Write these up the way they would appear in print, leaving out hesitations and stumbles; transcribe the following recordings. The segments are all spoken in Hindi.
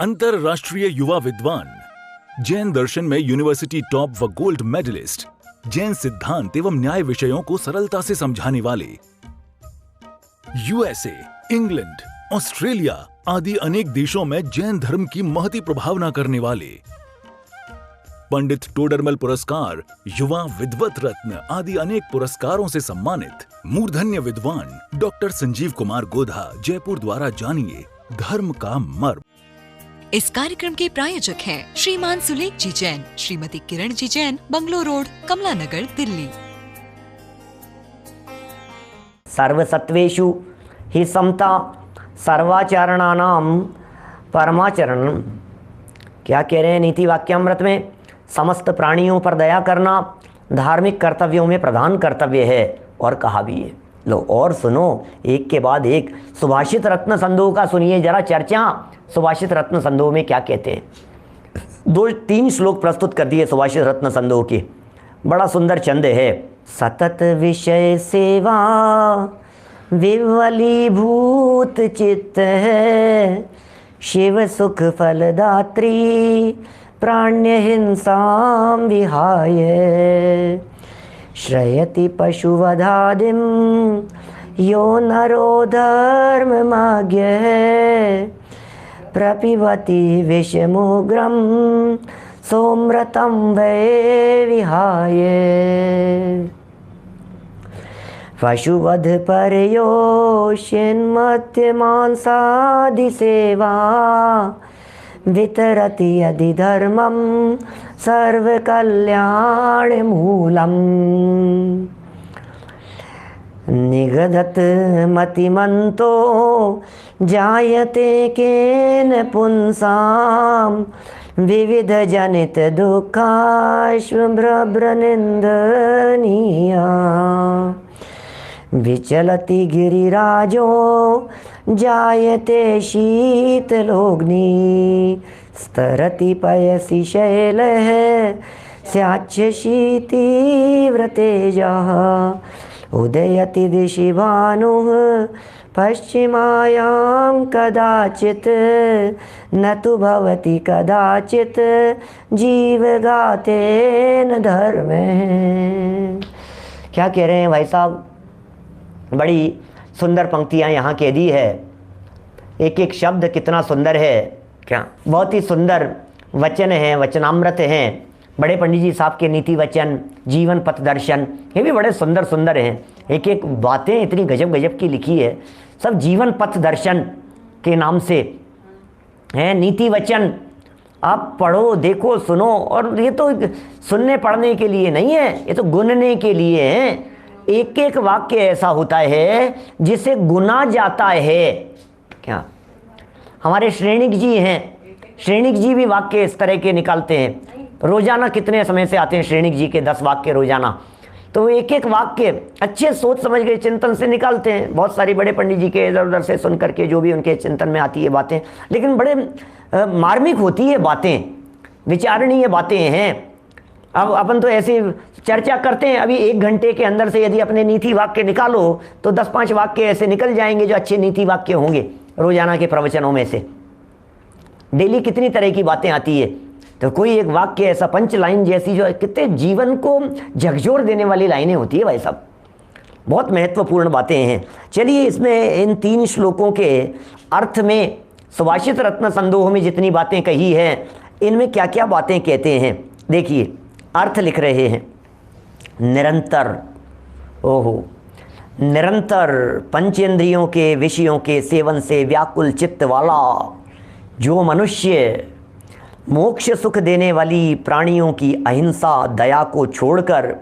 अंतरराष्ट्रीय युवा विद्वान, जैन दर्शन में यूनिवर्सिटी टॉप व गोल्ड मेडलिस्ट, जैन सिद्धांत एवं न्याय विषयों को सरलता से समझाने वाले, यूएसए, इंग्लैंड, ऑस्ट्रेलिया आदि अनेक देशों में जैन धर्म की महती प्रभावना करने वाले, पंडित टोडरमल पुरस्कार, युवा विद्वत रत्न आदि अनेक पुरस्कारों से सम्मानित मूर्धन्य विद्वान डॉक्टर संजीव कुमार गोधा जयपुर द्वारा जानिए धर्म का मर्म। इस कार्यक्रम के प्रायोजक हैं श्रीमान सुलेख जी जैन, श्रीमती किरण जी जैन, बंगलो रोड, कमला नगर, दिल्ली। सर्वसत्वेषु हि समता सर्वाचरणानां परमाचरण। क्या कह रहे हैं नीति वाक्यामृत में? समस्त प्राणियों पर दया करना धार्मिक कर्तव्यों में प्रधान कर्तव्य है। और कहा भी है, लो और सुनो एक के बाद एक। सुभाषित रत्न संदोह का सुनिए जरा चर्चा। सुभाषित रत्न संदोह में क्या कहते हैं? 2-3 श्लोक प्रस्तुत कर दिए सुभाषित रत्न संदोह के। बड़ा सुंदर छंद है। सतत विषय सेवा विवलीभूत चित्त है, शिव सुख फलदात्री प्राण्य हिंसां विहाय, श्रयति पशुवधादिम यो नरो धर्ममाज्ञ, प्रपिबति विषमुग्रम सोमृतं वै विहाय। पशुवध पर्योष्यन्मत्य मांसादि सेवा, वितरति यदि धर्मं सर्वकल्याण मूलम्। निगदत मतिमन्तो जायते केन पुंसां, विविध जनित दुःखाश्वभ्रभ्रनिन्दनीया, विचलति गिरिराजो जायते शीतलोग्नि, स्तरति पयसि शैलः स्याच्छशीतीव्रतेजः, उदयति दिशि भानुः पश्चिमायां कदाचित्, न तु भवति कदाचित् जीवघातेन धर्मे। क्या कह रहे हैं भाई साहब? बड़ी सुंदर पंक्तियां यहाँ कह दी है। एक एक शब्द कितना सुंदर है। क्या बहुत ही सुंदर वचन हैं, वचनामृत हैं। बड़े पंडित जी साहब के नीति वचन, जीवन पथ दर्शन, ये भी बड़े सुंदर सुंदर हैं। एक एक बातें इतनी गजब गजब की लिखी है। सब जीवन पथ दर्शन के नाम से हैं नीति वचन। आप पढ़ो, देखो, सुनो। और ये तो सुनने पढ़ने के लिए नहीं है, ये तो गुनने के लिए है। एक एक वाक्य ऐसा होता है जिसे गुना जाता है। क्या हमारे श्रेणिक जी हैं, श्रेणिक जी भी वाक्य इस तरह के निकालते हैं। रोजाना कितने समय से आते हैं श्रेणिक जी के 10 वाक्य रोजाना। तो एक एक वाक्य अच्छे सोच समझ के चिंतन से निकालते हैं। बहुत सारी बड़े पंडित जी के इधर उधर से सुन करके जो भी उनके चिंतन में आती है बातें, लेकिन बड़े मार्मिक होती है बातें, विचारणीय बातें हैं। अब अपन तो ऐसे चर्चा करते हैं। अभी 1 घंटे के अंदर से यदि अपने नीति वाक्य निकालो तो 10-5 वाक्य ऐसे निकल जाएंगे जो अच्छे नीति वाक्य होंगे रोजाना के प्रवचनों में से। डेली कितनी तरह की बातें आती है, तो कोई एक वाक्य ऐसा पंच लाइन जैसी जो कितने जीवन को झकझोर देने वाली लाइनें होती है भाई साहब। बहुत महत्वपूर्ण बातें हैं। चलिए इसमें इन 3 श्लोकों के अर्थ में सुभाषित रत्न संदोह में जितनी बातें कही हैं, इनमें क्या क्या बातें कहते हैं देखिए। अर्थ लिख रहे हैं। निरंतर, ओहो, निरंतर पंचेंद्रियों के विषयों के सेवन से व्याकुल चित्त वाला जो मनुष्य मोक्ष सुख देने वाली प्राणियों की अहिंसा दया को छोड़कर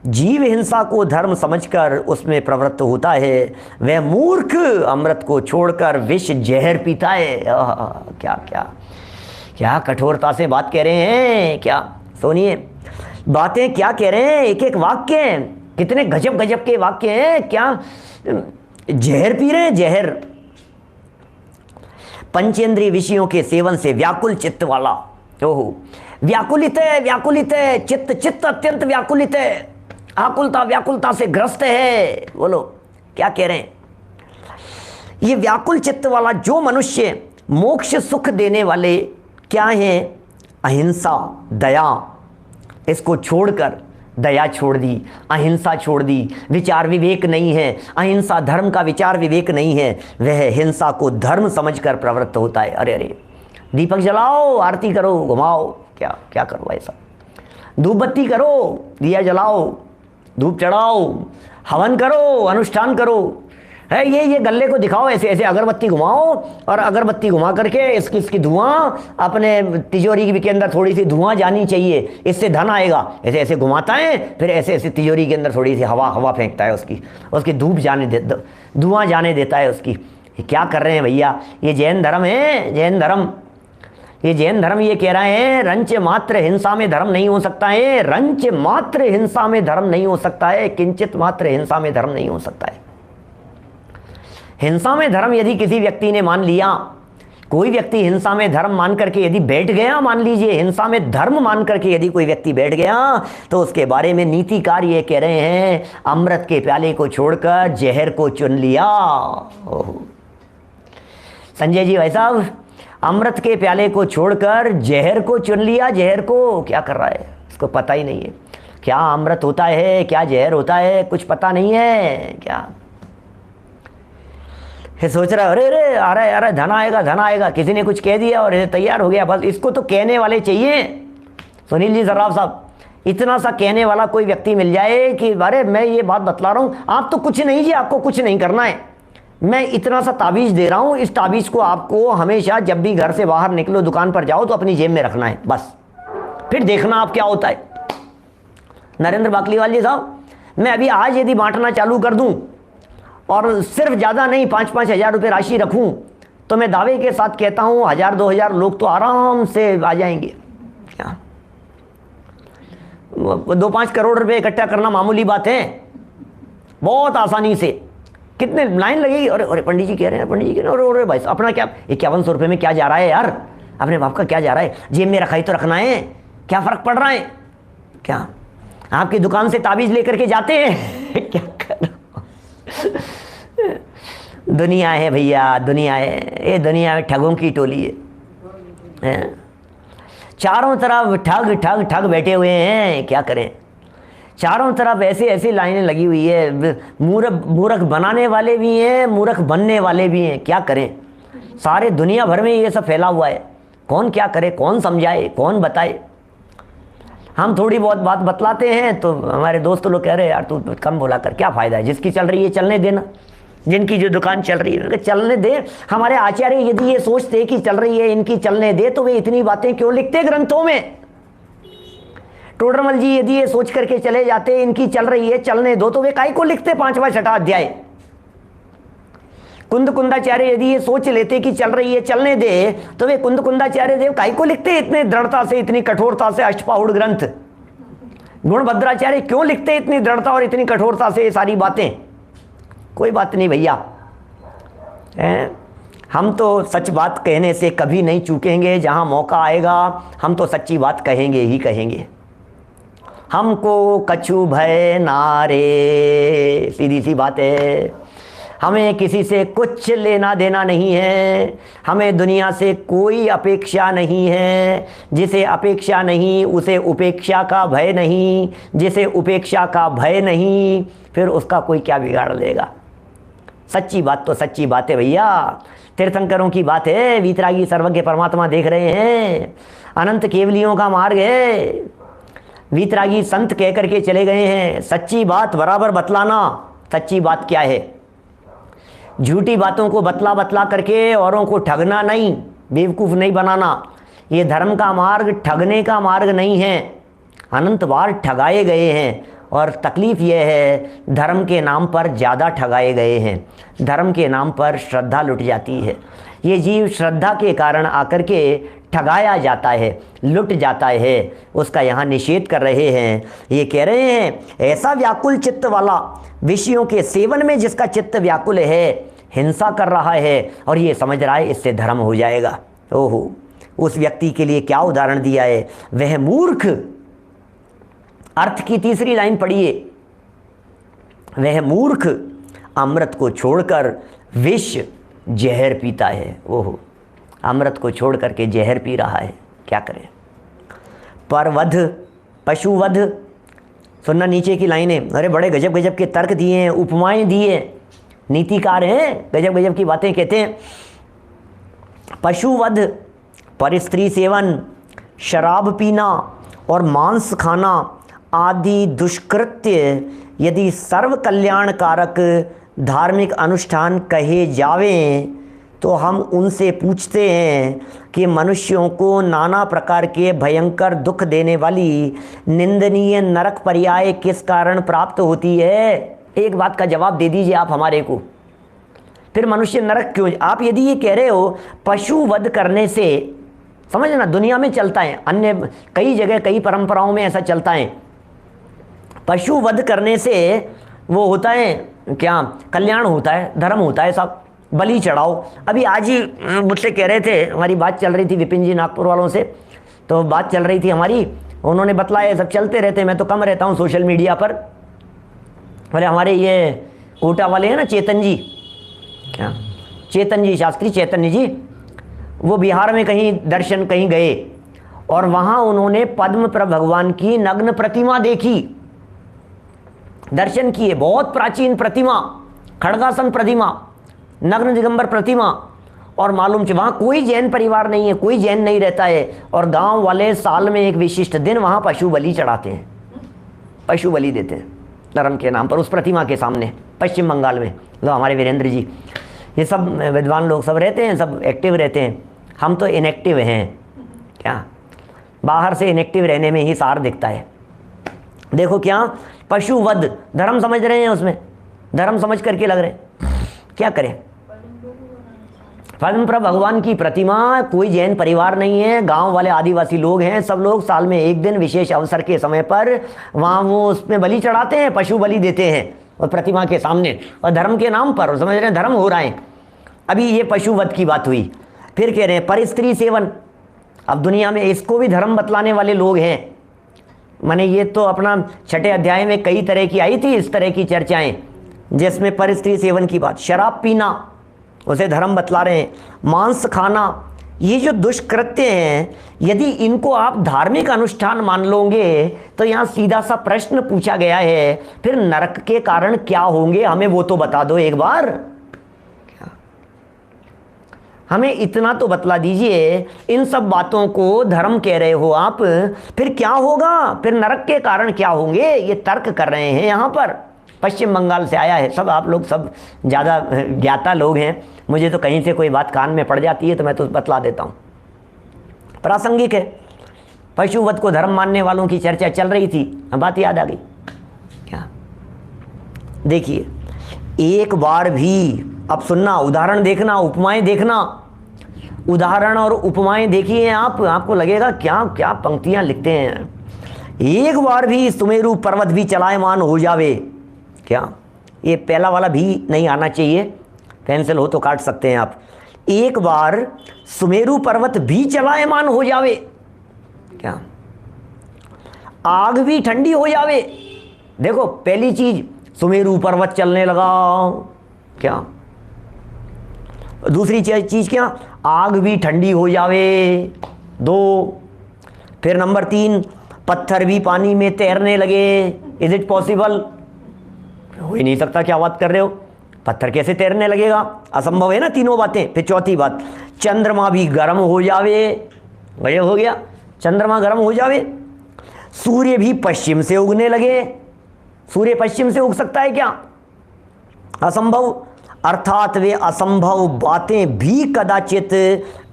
जीव हिंसा को धर्म समझकर उसमें प्रवृत्त होता है, वह मूर्ख अमृत को छोड़कर विष जहर पीता है। क्या क्या क्या कठोरता से बात कह रहे हैं। क्या सुनिए बातें क्या कह रहे हैं। एक एक वाक्य कितने गजब गजब के वाक्य हैं। क्या जहर पी रहे हैं, जहर। पंचेंद्रिय विषयों के सेवन से व्याकुल चित्त वाला, ओहो, व्याकुलित है, व्याकुलित है चित्त, चित्त अत्यंत व्याकुलित है, आकुलता व्याकुलता से ग्रस्त है। बोलो क्या कह रहे हैं। ये व्याकुल चित्त वाला जो मनुष्य मोक्ष सुख देने वाले क्या हैं? अहिंसा, दया। इसको छोड़कर दया छोड़ दी, अहिंसा छोड़ दी, विचार विवेक नहीं है, अहिंसा धर्म का विचार विवेक नहीं है, वह हिंसा को धर्म समझकर प्रवृत्त होता है। अरे अरे, दीपक जलाओ, आरती करो, घुमाओ, क्या क्या करो ऐसा, धूप बत्ती करो, दिया जलाओ, धूप चढ़ाओ, हवन करो, अनुष्ठान करो, है ये गल्ले को दिखाओ, ऐसे ऐसे अगरबत्ती घुमाओ, और अगरबत्ती घुमा करके इसकी धुआं अपने तिजोरी के अंदर थोड़ी सी धुआं जानी चाहिए, इससे धन आएगा। ऐसे ऐसे घुमाता है, फिर ऐसे ऐसे तिजोरी के अंदर थोड़ी सी हवा फेंकता है, उसकी धूप धुआं जाने देता है उसकी। ये क्या कर रहे हैं भैया? ये जैन धर्म है, जैन धर्म। ये जैन धर्म ये कह रहे हैं रंच मात्र हिंसा में धर्म नहीं हो सकता है, रंच मात्र हिंसा में धर्म नहीं हो सकता है, किंचित मात्र हिंसा में धर्म नहीं हो सकता है। हिंसा में धर्म यदि किसी व्यक्ति ने मान लिया, कोई व्यक्ति हिंसा में धर्म मान करके यदि बैठ गया, मान लीजिए हिंसा में धर्म मान करके यदि कोई व्यक्ति बैठ गया, तो उसके बारे में नीतिकार ये कह रहे हैं अमृत के प्याले को छोड़कर जहर को चुन लिया। संजय जी भाई साहब, अमृत के प्याले को छोड़कर जहर को चुन लिया। जहर को क्या कर रहा है, इसको पता ही नहीं है क्या अमृत होता है, क्या जहर होता है, कुछ पता नहीं है क्या। फिर सोच रहा है अरे अरे आ रहा है धन आएगा, किसी ने कुछ कह दिया और तैयार हो गया। बस इसको तो कहने वाले चाहिए। सुनील जी सर्राफ साहब, इतना सा कहने वाला कोई व्यक्ति मिल जाए कि अरे मैं ये बात बतला रहा हूँ, आप तो कुछ नहीं जी, आपको कुछ नहीं करना है, मैं इतना सा ताबीज़ दे रहा हूँ, इस ताबीज़ को आपको हमेशा जब भी घर से बाहर निकलो, दुकान पर जाओ तो अपनी जेब में रखना है, बस फिर देखना आप क्या होता है। नरेंद्र बाकलीवाल जी साहब, मैं अभी आज यदि बांटना चालू कर दूं और सिर्फ ज़्यादा नहीं 5-5 हज़ार रुपये राशि रखूं, तो मैं दावे के साथ कहता हूं 1000-2000 लोग तो आराम से आ जाएंगे। क्या 2-5 करोड़ रुपए इकट्ठा करना मामूली बात है, बहुत आसानी से। कितने लाइन लगेगी? अरे पंडित जी कह रहे हैं, पंडित जी कह रहे हैं, अरे भाई अपना क्या 5100 रुपये में क्या जा रहा है यार, अपने बाप का क्या जा रहा है, जेब में रखा ही तो रखना है, क्या फ़र्क पड़ रहा है। क्या आपकी दुकान से ताबीज़ लेकर के जाते हैं क्या कर दुनिया है भैया, दुनिया है, ये दुनिया में ठगों की टोली है। चारों तरफ ठग ठग ठग बैठे हुए हैं, क्या करें। चारों तरफ ऐसी ऐसी लाइनें लगी हुई है, मूर्ख बनाने वाले भी हैं, मूर्ख बनने वाले भी हैं, क्या करें। सारे दुनिया भर में ये सब फैला हुआ है, कौन क्या करे, कौन समझाए, कौन बताए। हम थोड़ी बहुत बात बतलाते हैं तो हमारे दोस्त लोग कह रहे हैं यार तू कम बोला कर, क्या फ़ायदा है, जिसकी चल रही है चलने देना, जिनकी जो दुकान चल रही है चलने दे। हमारे आचार्य यदि ये सोचते कि चल रही है इनकी चलने दे, तो वे इतनी बातें क्यों लिखते ग्रंथों में। टोडरमल जी यदि ये सोच करके चले जाते इनकी चल रही है चलने दो, तो वे काहे को लिखते 5वां 6वां अध्याय। कुंदाचार्य यदि ये सोच लेते कि चल रही है चलने दे, तो वे कुंदाचार्य देव काहे को लिखते इतने दृढ़ता से, इतनी कठोरता से अष्टपाहुड़ ग्रंथ। गुणभद्राचार्य क्यों लिखते इतनी दृढ़ता और इतनी कठोरता से ये सारी बातें। कोई बात नहीं भैया, हम तो सच बात कहने से कभी नहीं चूकेंगे। जहां मौका आएगा हम तो सच्ची बात कहेंगे ही कहेंगे। हमको कछु भय नारे, सीधी सी बात है। हमें किसी से कुछ लेना देना नहीं है, हमें दुनिया से कोई अपेक्षा नहीं है। जिसे अपेक्षा नहीं उसे उपेक्षा का भय नहीं, जिसे उपेक्षा का भय नहीं फिर उसका कोई क्या बिगाड़ लेगा। सच्ची बात तो सच्ची बात है भैया, तीर्थंकरों की बात है। वीतरागी सर्वज्ञ परमात्मा देख रहे हैं, अनंत केवलियों का मार्ग है। वीतरागी संत कह करके चले गए हैं, सच्ची बात बराबर बतलाना। सच्ची बात क्या है? झूठी बातों को बतला बतला करके औरों को ठगना नहीं, बेवकूफ़ नहीं बनाना। ये धर्म का मार्ग ठगने का मार्ग नहीं है। अनंत बार ठगाए गए हैं और तकलीफ़ यह है धर्म के नाम पर ज़्यादा ठगाए गए हैं। धर्म के नाम पर श्रद्धा लुट जाती है। ये जीव श्रद्धा के कारण आकर के ठगाया जाता है, लुट जाता है, उसका यहाँ निषेध कर रहे हैं। ये कह रहे हैं ऐसा व्याकुल चित्त वाला, विषयों के सेवन में जिसका चित्त व्याकुल है, हिंसा कर रहा है और ये समझ रहा है इससे धर्म हो जाएगा। ओहो, उस व्यक्ति के लिए क्या उदाहरण दिया है, वह मूर्ख। अर्थ की तीसरी लाइन पढ़िए, वह मूर्ख अमृत को छोड़कर विष जहर पीता है। ओहो, अमृत को छोड़ करके जहर पी रहा है, क्या करें। परवध, पशुवध, सुनना नीचे की लाइनें, अरे बड़े गजब गजब के तर्क दिए हैं, उपमाएं दी हैं, नीतिकार हैं, गजब गजब की बातें कहते हैं। पशुवध, परस्त्री सेवन, शराब पीना और मांस खाना आदि दुष्कृत्य यदि सर्व कल्याणकारक धार्मिक अनुष्ठान कहे जावें तो हम उनसे पूछते हैं कि मनुष्यों को नाना प्रकार के भयंकर दुख देने वाली निंदनीय नरक पर्याय किस कारण प्राप्त होती है। एक बात का जवाब दे दीजिए आप हमारे को, फिर मनुष्य नरक क्यों। आप यदि ये कह रहे हो पशु वध करने से, समझना दुनिया में चलता है, अन्य कई जगह कई परंपराओं में ऐसा चलता है, पशु वध करने से वो होता है क्या, कल्याण होता है, धर्म होता है, सब बलि चढ़ाओ। अभी आज ही मुझसे कह रहे थे, हमारी बात चल रही थी विपिन जी नागपुर वालों से, तो बात चल रही थी हमारी, उन्होंने बतलाया सब चलते रहते, मैं तो कम रहता हूँ सोशल मीडिया पर। अरे हमारे ये ऊटा वाले हैं ना चेतन जी, क्या चेतन जी शास्त्री, चैतन्य जी, वो बिहार में कहीं दर्शन कहीं गए और वहाँ उन्होंने पद्म प्रभु भगवान की नग्न प्रतिमा देखी, दर्शन किए, बहुत प्राचीन प्रतिमा, खड़गासन प्रतिमा, नग्न दिगंबर प्रतिमा। और मालूम वहाँ कोई जैन परिवार नहीं है, कोई जैन नहीं रहता है, और गांव वाले साल में एक विशिष्ट दिन वहाँ पशु बलि चढ़ाते हैं, पशु बलि देते हैं धर्म के नाम पर उस प्रतिमा के सामने, पश्चिम बंगाल में। तो हमारे वीरेंद्र जी, ये सब विद्वान लोग सब रहते हैं, सब एक्टिव रहते हैं, हम तो इनएक्टिव हैं। क्या बाहर से इनएक्टिव रहने में ही सार दिखता है। देखो क्या पशु वध, धर्म समझ रहे हैं, उसमें धर्म समझ करके लग रहे हैं, क्या करें। पद्म प्रभु भगवान की प्रतिमा, कोई जैन परिवार नहीं है, गांव वाले आदिवासी लोग हैं, सब लोग साल में एक दिन विशेष अवसर के समय पर वहाँ वो उसमें बलि चढ़ाते हैं, पशु बलि देते हैं और प्रतिमा के सामने, और धर्म के नाम पर, और समझ रहे हैं धर्म हो रहा है। अभी ये पशु वध की बात हुई, फिर कह रहे हैं परस्त्री सेवन। अब दुनिया में इसको भी धर्म बतलाने वाले लोग हैं, माने ये तो अपना 6ठे अध्याय में कई तरह की आई थी इस तरह की चर्चाएं, जिसमें परस्त्री सेवन की बात, शराब पीना उसे धर्म बतला रहे हैं, मांस खाना, ये जो दुष्कृत्य हैं, यदि इनको आप धार्मिक अनुष्ठान मान लोगे तो यहाँ सीधा सा प्रश्न पूछा गया है, फिर नरक के कारण क्या होंगे हमें वो तो बता दो एक बार, हमें इतना तो बतला दीजिए। इन सब बातों को धर्म कह रहे हो आप, फिर क्या होगा, फिर नरक के कारण क्या होंगे, ये तर्क कर रहे हैं यहाँ पर। पश्चिम बंगाल से आया है, सब आप लोग सब ज़्यादा ज्ञाता लोग हैं, मुझे तो कहीं से कोई बात कान में पड़ जाती है तो मैं तो बतला देता हूँ, प्रासंगिक है। पशुवध को धर्म मानने वालों की चर्चा चल रही थी, बात याद आ गई। क्या देखिए, एक बार भी, अब सुनना, उदाहरण देखना, उपमाएं देखना, उदाहरण और उपमाएं देखिए आप, आपको लगेगा क्या क्या पंक्तियां लिखते हैं। एक बार भी सुमेरु पर्वत भी चलायमान हो जावे, क्या ये पहला वाला भी नहीं आना चाहिए, पेंसिल हो तो काट सकते हैं आप। एक बार सुमेरु पर्वत भी चलायमान हो जावे, क्या आग भी ठंडी हो जावे। देखो पहली चीज सुमेरु पर्वत चलने लगा, क्या दूसरी चीज क्या, आग भी ठंडी हो जावे, 2। फिर नंबर 3, पत्थर भी पानी में तैरने लगे। Is it possible? हो ही नहीं सकता, क्या बात कर रहे हो, पत्थर कैसे तैरने लगेगा, असंभव है ना तीनों बातें। फिर चौथी बात, चंद्रमा भी गर्म हो जावे, वही हो गया, चंद्रमा गर्म हो जावे। सूर्य भी पश्चिम से उगने लगे, सूर्य पश्चिम से उग सकता है क्या, असंभव। अर्थात वे असंभव बातें भी कदाचित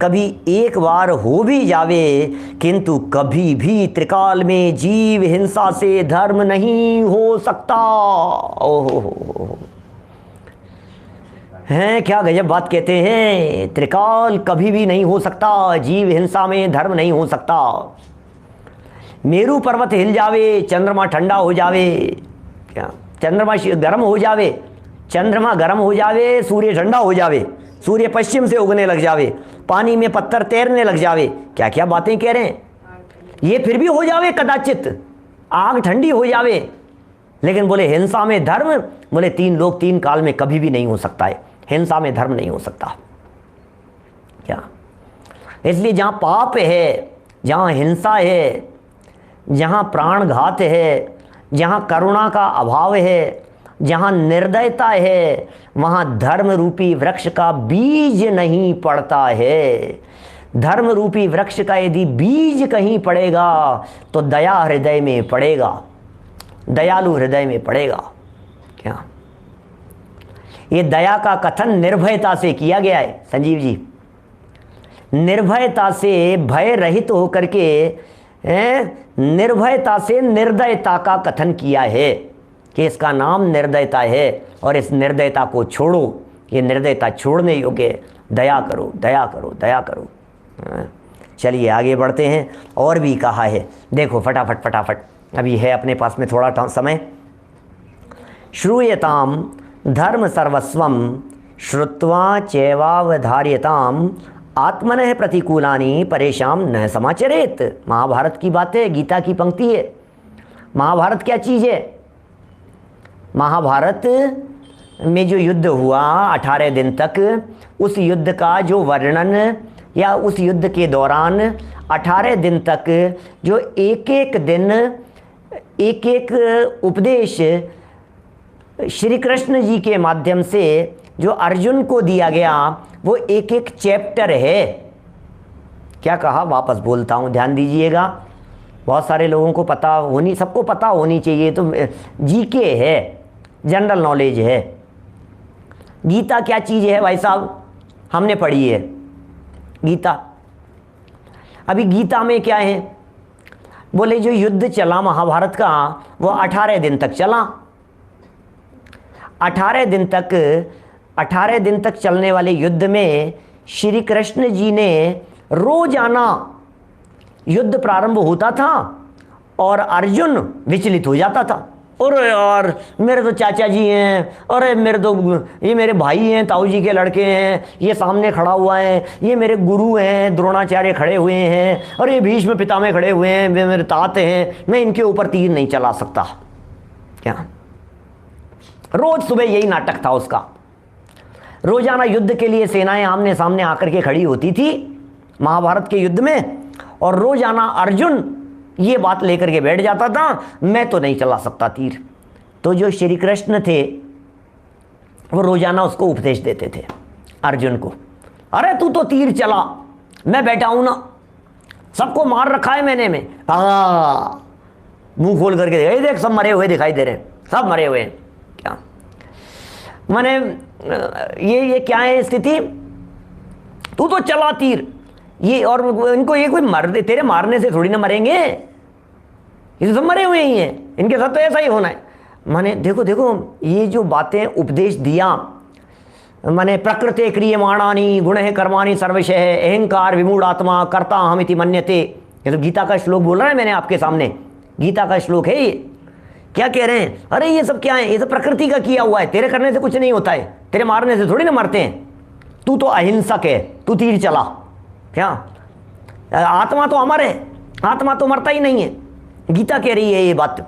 कभी एक बार हो भी जावे, किंतु कभी भी त्रिकाल में जीव हिंसा से धर्म नहीं हो सकता। ओहो, हैं क्या गजब बात कहते हैं, त्रिकाल कभी भी नहीं हो सकता, जीव हिंसा में धर्म नहीं हो सकता। मेरू पर्वत हिल जावे, चंद्रमा ठंडा हो जावे, क्या चंद्रमा गर्म हो जावे, चंद्रमा गर्म हो जावे, सूर्य ठंडा हो जावे, सूर्य पश्चिम से उगने लग जावे, पानी में पत्थर तैरने लग जावे, क्या क्या बातें कह रहे हैं। ये फिर भी हो जावे कदाचित, आग ठंडी हो जावे, लेकिन बोले हिंसा में धर्म, बोले 3 लोग 3 काल में कभी भी नहीं हो सकता है, हिंसा में धर्म नहीं हो सकता। क्या इसलिए जहाँ पाप है, जहाँ हिंसा है, जहाँ प्राणघात है, जहाँ करुणा का अभाव है, जहाँ निर्दयता है, वहाँ धर्म रूपी वृक्ष का बीज नहीं पड़ता है। धर्म रूपी वृक्ष का यदि बीज कहीं पड़ेगा तो दया हृदय में पड़ेगा, दयालु हृदय में पड़ेगा। क्या ये दया का कथन निर्भयता से किया गया है संजीव जी। निर्भयता से भय रहित होकर के निर्भयता से निर्दयता का कथन किया है कि इसका नाम निर्दयता है और इस निर्दयता को छोड़ो, ये निर्दयता छोड़ने योग्य है। दया करो, दया करो, दया करो। चलिए आगे बढ़ते हैं। और भी कहा है, देखो फटाफट फटाफट, अभी है अपने पास में थोड़ा समय। श्रूयताम धर्म सर्वस्वम श्रुत्वा चैवावधार्यताम आत्मनः प्रतिकूलानि परेशान न समाचरेत। महाभारत की बात है, गीता की पंक्ति है। महाभारत क्या चीज़ है? महाभारत में जो युद्ध हुआ 18 दिन तक, उस युद्ध का जो वर्णन या उस युद्ध के दौरान 18 दिन तक जो एक एक दिन एक एक उपदेश श्री कृष्ण जी के माध्यम से जो अर्जुन को दिया गया, वो एक एक चैप्टर है। क्या कहा, वापस बोलता हूँ, ध्यान दीजिएगा। बहुत सारे लोगों को पता होनी, सबको पता होनी चाहिए, तो जीके है, जनरल नॉलेज है। गीता क्या चीज़ है भाई साहब? हमने पढ़ी है गीता। अभी गीता में क्या है? बोले जो युद्ध चला महाभारत का, वो 18 दिन तक चला। 18 दिन तक चलने वाले युद्ध में श्री कृष्ण जी ने रोजाना युद्ध प्रारंभ होता था और अर्जुन विचलित हो जाता था। अरे यार, मेरे तो चाचा जी हैं, अरे ये मेरे भाई हैं, ताऊ जी के लड़के हैं, ये सामने खड़ा हुआ है, ये मेरे गुरु हैं, द्रोणाचार्य खड़े हुए हैं, और ये भीष्म पितामह खड़े हुए हैं, वे मेरे ताते हैं, मैं इनके ऊपर तीर नहीं चला सकता। क्या रोज सुबह यही नाटक था उसका। रोजाना युद्ध के लिए सेनाएं आमने सामने आकर के खड़ी होती थी महाभारत के युद्ध में, और रोजाना अर्जुन ये बात लेकर के बैठ जाता था, मैं तो नहीं चला सकता तीर। तो जो श्री कृष्ण थे वो रोजाना उसको उपदेश देते थे अर्जुन को, अरे तू तो तीर चला, मैं बैठा हूं ना, सबको मार रखा है मैंने, में मुंह खोल करके देख, सब मरे हुए दिखाई दे रहे हैं, सब मरे हुए हैं। क्या माने ये क्या है स्थिति? तू तो चला तीर, ये और इनको ये कोई मर दे, तेरे मारने से थोड़ी ना मरेंगे, ये तो सब मरे हुए ही हैं, इनके साथ तो ऐसा ही होना है। माने देखो ये जो बातें उपदेश दिया, माने प्रकृते क्रियमाणानि गुणः कर्माणि सर्वशः अहंकार विमूढ़ आत्मा कर्ता अहमिति मन्यते। ये तो गीता का श्लोक बोल रहा है मैंने आपके सामने, गीता का श्लोक है ये। क्या कह रहे हैं? अरे ये सब क्या है? ये तो प्रकृति का किया हुआ है, तेरे करने से कुछ नहीं होता है, तेरे मारने से थोड़ी ना मरते हैं, तू तो अहिंसक है, तू तीर चला। क्या आत्मा तो अमर है, आत्मा तो मरता ही नहीं है। गीता कह रही है ये बात।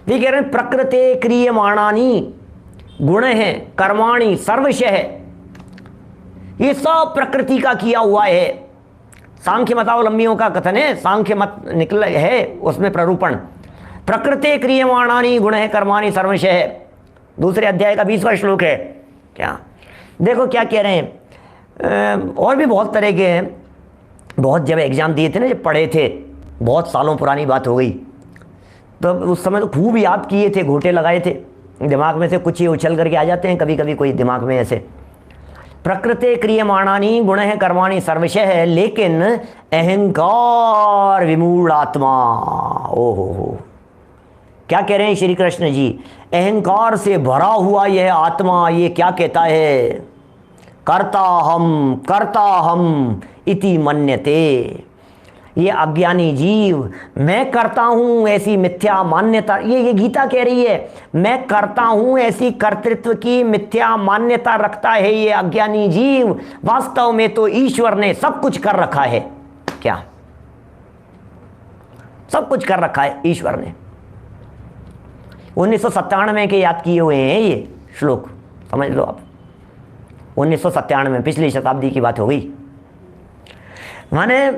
वे कह रहे हैं प्रकृते क्रियमाणानि गुण है कर्माणि सर्वशः, ये सब प्रकृति का किया हुआ है। सांख्य मतावलंबियों का कथन है, सांख्य मत निकल है उसमें प्ररूपण, प्रकृते क्रियमाणानि गुण है कर्माणि सर्वशः, दूसरे अध्याय का 20वां श्लोक है। क्या देखो क्या कह रहे हैं, और भी बहुत तरह के हैं। बहुत जब एग्जाम दिए थे ना, जब पढ़े थे, बहुत सालों पुरानी बात हो गई, तो उस समय तो खूब याद किए थे, घोटे लगाए थे, दिमाग में से कुछ ही उछल करके आ जाते हैं कभी कभी कोई दिमाग में ऐसे। प्रकृते क्रियमाणानि गुण है कर्माणि सर्वशः है, लेकिन अहंकार विमूढ़ आत्मा। ओहो, क्या कह रहे हैं श्री कृष्ण जी? अहंकार से भरा हुआ यह आत्मा, ये क्या कहता है? करता हम इति मन्यते। ये अज्ञानी जीव मैं करता हूं ऐसी मिथ्या मान्यता, ये गीता कह रही है, मैं करता हूं ऐसी कर्तृत्व की मिथ्या मान्यता रखता है ये अज्ञानी जीव। वास्तव में तो ईश्वर ने सब कुछ कर रखा है। क्या सब कुछ कर रखा है ईश्वर ने? 1997 के याद किए हुए हैं ये श्लोक, समझ लो आप। 1997 पिछली शताब्दी की बात हो गई। माने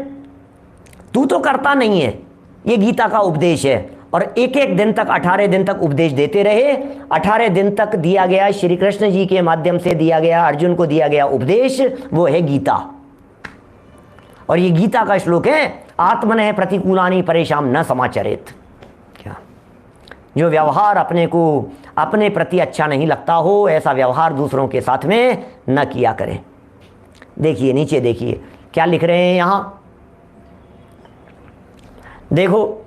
तू तो करता नहीं है, ये गीता का उपदेश है। और एक एक दिन तक 18 दिन तक उपदेश देते रहे। 18 दिन तक दिया गया, श्री कृष्ण जी के माध्यम से दिया गया, अर्जुन को दिया गया उपदेश, वो है गीता। और ये गीता का श्लोक है, आत्मनः प्रतिकूलानि परेशान न समाचरेत। क्या, जो व्यवहार अपने को अपने प्रति अच्छा नहीं लगता हो, ऐसा व्यवहार दूसरों के साथ में न किया करें। देखिए नीचे देखिए क्या लिख रहे हैं यहां, देखो,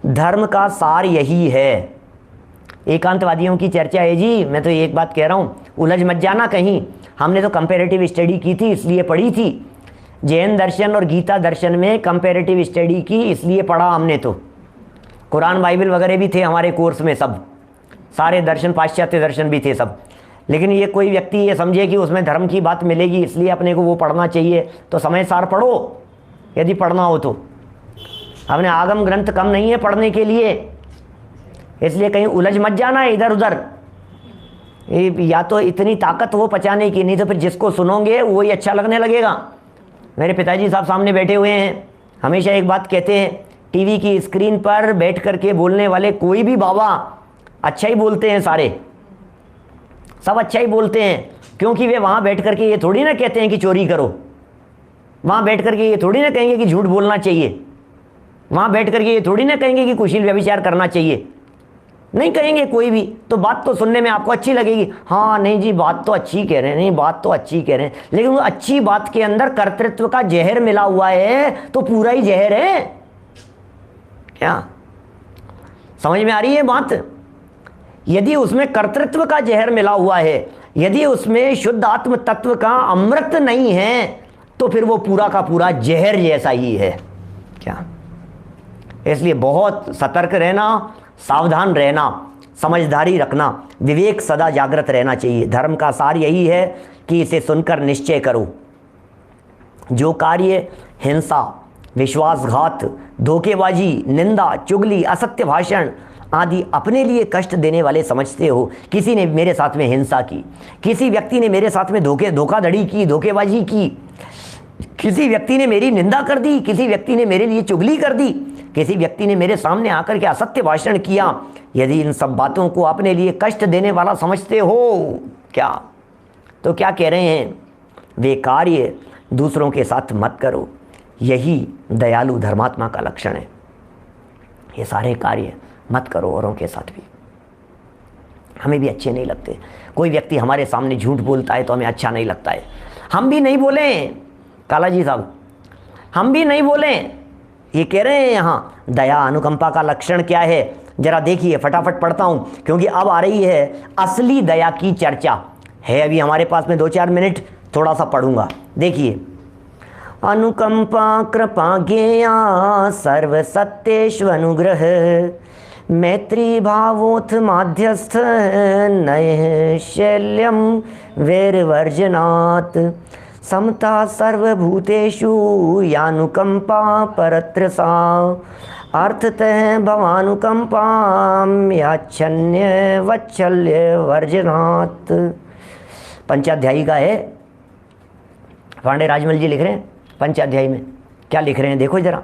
धर्म का सार यही है। एकांतवादियों की चर्चा है जी, मैं तो एक बात कह रहा हूं, उलझ मत जाना कहीं। हमने तो कंपैरेटिव स्टडी की थी, इसलिए पढ़ी थी। जैन दर्शन और गीता दर्शन में कंपैरेटिव स्टडी की, इसलिए पढ़ा हमने। तो कुरान बाइबल वगैरह भी थे हमारे कोर्स में, सब सारे दर्शन, पाश्चात्य दर्शन भी थे सब। लेकिन ये कोई व्यक्ति ये समझे कि उसमें धर्म की बात मिलेगी, इसलिए अपने को वो पढ़ना चाहिए, तो समय सार पढ़ो यदि पढ़ना हो तो। हमने आगम ग्रंथ कम नहीं है पढ़ने के लिए, इसलिए कहीं उलझ मत जाना इधर उधर। या तो इतनी ताकत हो पचाने की, नहीं तो फिर जिसको सुनोगे वो ही अच्छा लगने लगेगा। मेरे पिताजी साहब सामने बैठे हुए हैं, हमेशा एक बात कहते हैं, टीवी की स्क्रीन पर बैठ करके बोलने वाले कोई भी बाबा अच्छा ही बोलते हैं, सारे सब अच्छा ही बोलते हैं। क्योंकि वे वहाँ बैठ करके ये थोड़ी ना कहते हैं कि चोरी करो, वहाँ बैठ करके ये थोड़ी ना कहेंगे कि झूठ बोलना चाहिए, वहाँ बैठ करके ये थोड़ी ना कहेंगे कि कुशील व्यभिचार करना चाहिए, नहीं कहेंगे कोई भी। तो बात तो सुनने में आपको अच्छी लगेगी, हाँ नहीं जी बात तो अच्छी कह रहे हैं, नहीं बात तो अच्छी कह रहे हैं, लेकिन वो अच्छी बात के अंदर कर्तृत्व का जहर मिला हुआ है, तो पूरा ही जहर है। क्या समझ में आ रही है बात? यदि उसमें कर्तृत्व का जहर मिला हुआ है, यदि उसमें शुद्ध आत्म तत्व का अमृत नहीं है, तो फिर वो पूरा का पूरा जहर जैसा ही है। क्या, इसलिए बहुत सतर्क रहना, सावधान रहना, समझदारी रखना, विवेक सदा जागृत रहना चाहिए। धर्म का सार यही है कि इसे सुनकर निश्चय करो, जो कार्य हिंसा, विश्वासघात, धोखेबाजी, निंदा, चुगली, असत्य भाषण आदि अपने लिए कष्ट देने वाले समझते हो। किसी ने मेरे साथ में हिंसा की, किसी व्यक्ति ने मेरे साथ में धोखाधड़ी की, धोखेबाजी की, किसी व्यक्ति ने मेरी निंदा कर दी, किसी व्यक्ति ने मेरे लिए चुगली कर दी, किसी व्यक्ति ने मेरे सामने आकर के असत्य भाषण किया, यदि इन सब बातों को अपने लिए कष्ट देने वाला समझते हो क्या, तो क्या कह रहे हैं, वे कार्य दूसरों के साथ मत करो। यही दयालु धर्मात्मा का लक्षण है। ये सारे कार्य मत करो औरों के साथ भी, हमें भी अच्छे नहीं लगते। कोई व्यक्ति हमारे सामने झूठ बोलता है तो हमें अच्छा नहीं लगता है। हम भी नहीं बोले काला जी साहब, हम भी नहीं बोले। ये कह रहे हैं यहाँ दया अनुकंपा का लक्षण क्या है, जरा देखिए, फटाफट पढ़ता हूँ क्योंकि अब आ रही है असली दया की चर्चा। है अभी हमारे पास में 2-4 मिनट, थोड़ा सा पढ़ूंगा। देखिए, अनुकंपा कृपा ज्ञेया सर्व सत्येष्वनुग्रह मैत्री भावोथ माध्यस्थ नैशल्यम वैरवर्जनात् समता सर्वभूतेषु यानुकंपा परत्रसा अर्थतः भवानुकंपां याच्छन्य वत्सल्य वर्जनात्। पंचाध्यायी का है, पांडे राजमल जी लिख रहे हैं पंचाध्यायी में। क्या लिख रहे हैं देखो जरा,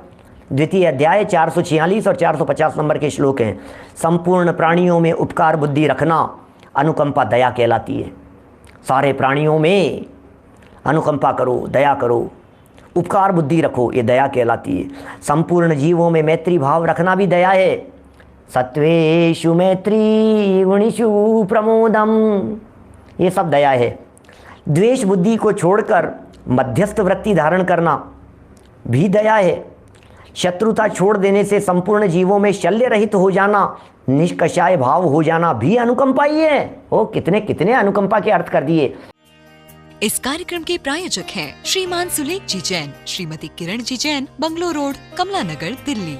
द्वितीय अध्याय 446 और 450 नंबर के श्लोक हैं। संपूर्ण प्राणियों में उपकार बुद्धि रखना अनुकंपा दया कहलाती है। सारे प्राणियों में अनुकंपा करो, दया करो, उपकार बुद्धि रखो, ये दया कहलाती है। संपूर्ण जीवों में मैत्री भाव रखना भी दया है। सत्वेषु मैत्री गुणिषु प्रमोदम, ये सब दया है। द्वेष बुद्धि को छोड़कर मध्यस्थ वृत्ति धारण करना भी दया है। शत्रुता छोड़ देने से संपूर्ण जीवों में शल्य रहित हो जाना, निष्कषाय भाव हो जाना भी अनुकंपा ही है। ओ कितने कितने अनुकंपा के अर्थ कर दिए। इस कार्यक्रम के प्रायोजक हैं श्रीमान सुलेख जी जैन, श्रीमती किरण जी जैन, बंगलो रोड, कमला नगर, दिल्ली।